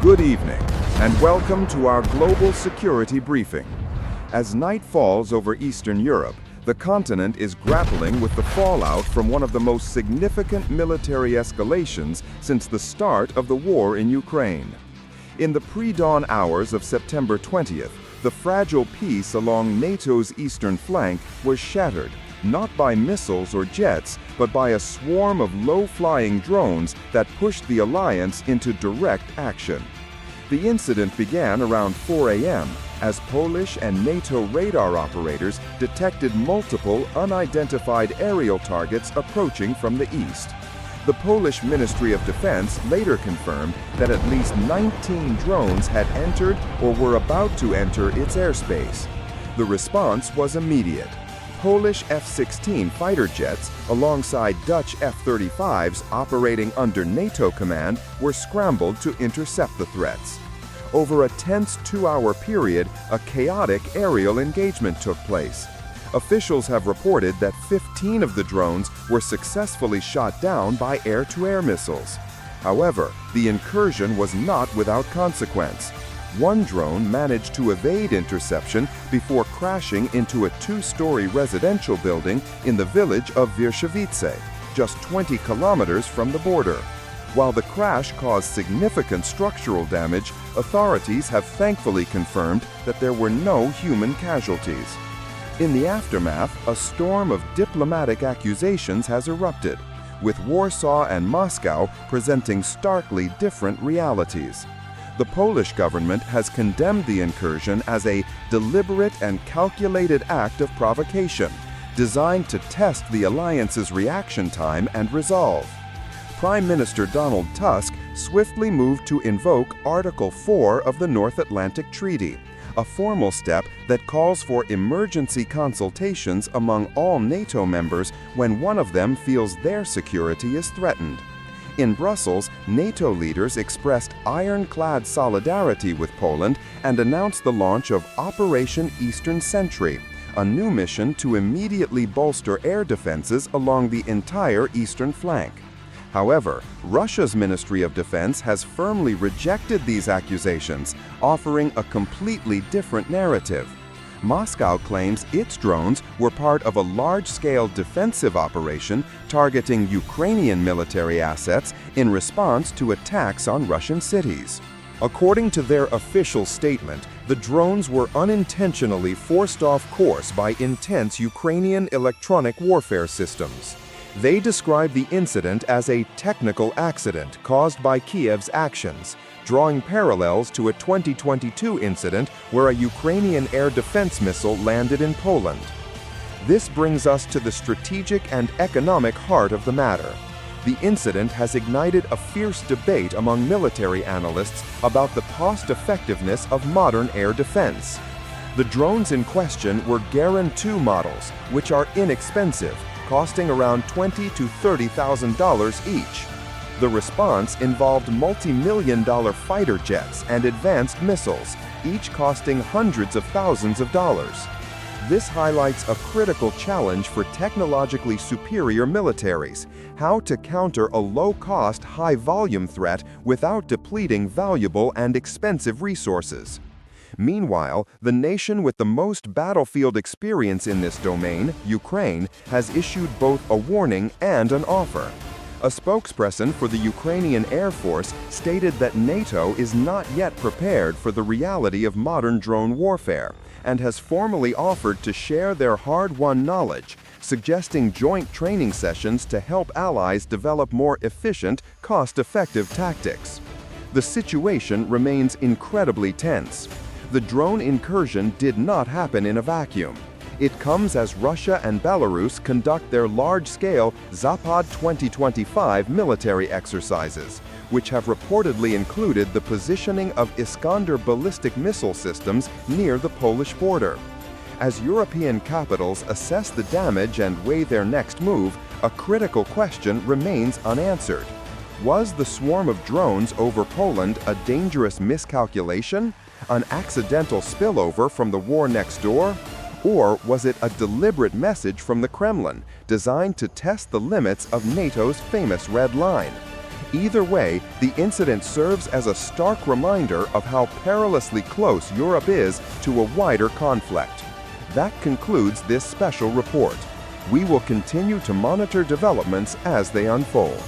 Good evening, and welcome to our global security briefing. As night falls over Eastern Europe, the continent is grappling with the fallout from one of the most significant military escalations since the start of the war in Ukraine. In the pre-dawn hours of September 20th, the fragile peace along NATO's eastern flank was shattered, not by missiles or jets, but by a swarm of low-flying drones that pushed the alliance into direct action. The incident began around 4 a.m. as Polish and NATO radar operators detected multiple unidentified aerial targets approaching from the east. The Polish Ministry of Defense later confirmed that at least 19 drones had entered or were about to enter its airspace. The response was immediate. Polish F-16 fighter jets, alongside Dutch F-35s operating under NATO command, were scrambled to intercept the threats. Over a tense 2-hour period, a chaotic aerial engagement took place. Officials have reported that 15 of the drones were successfully shot down by air-to-air missiles. However, the incursion was not without consequence. One drone managed to evade interception before crashing into a 2-story residential building in the village of Wierzchowice, just 20 kilometers from the border. While the crash caused significant structural damage, authorities have thankfully confirmed that there were no human casualties. In the aftermath, a storm of diplomatic accusations has erupted, with Warsaw and Moscow presenting starkly different realities. The Polish government has condemned the incursion as a deliberate and calculated act of provocation, designed to test the alliance's reaction time and resolve. Prime Minister Donald Tusk swiftly moved to invoke Article 4 of the North Atlantic Treaty, a formal step that calls for emergency consultations among all NATO members when one of them feels their security is threatened. In Brussels, NATO leaders expressed ironclad solidarity with Poland and announced the launch of Operation Eastern Sentry, a new mission to immediately bolster air defenses along the entire eastern flank. However, Russia's Ministry of Defense has firmly rejected these accusations, offering a completely different narrative. Moscow claims its drones were part of a large-scale defensive operation targeting Ukrainian military assets in response to attacks on Russian cities. According to their official statement, the drones were unintentionally forced off course by intense Ukrainian electronic warfare systems. They describe the incident as a technical accident caused by Kiev's actions, drawing parallels to a 2022 incident where a Ukrainian air defense missile landed in Poland. This brings us to the strategic and economic heart of the matter. The incident has ignited a fierce debate among military analysts about the cost-effectiveness of modern air defense. The drones in question were Garand II models, which are inexpensive, costing around $20,000 to $30,000 each. The response involved multi-million-dollar fighter jets and advanced missiles, each costing hundreds of thousands of dollars. This highlights a critical challenge for technologically superior militaries: how to counter a low-cost, high-volume threat without depleting valuable and expensive resources. Meanwhile, the nation with the most battlefield experience in this domain, Ukraine, has issued both a warning and an offer. A spokesperson for the Ukrainian Air Force stated that NATO is not yet prepared for the reality of modern drone warfare and has formally offered to share their hard-won knowledge, suggesting joint training sessions to help allies develop more efficient, cost-effective tactics. The situation remains incredibly tense. The drone incursion did not happen in a vacuum. It comes as Russia and Belarus conduct their large-scale Zapad 2025 military exercises, which have reportedly included the positioning of Iskander ballistic missile systems near the Polish border. As European capitals assess the damage and weigh their next move, a critical question remains unanswered. Was the swarm of drones over Poland a dangerous miscalculation? An accidental spillover from the war next door? Or was it a deliberate message from the Kremlin, designed to test the limits of NATO's famous Red Line? Either way, the incident serves as a stark reminder of how perilously close Europe is to a wider conflict. That concludes this special report. We will continue to monitor developments as they unfold.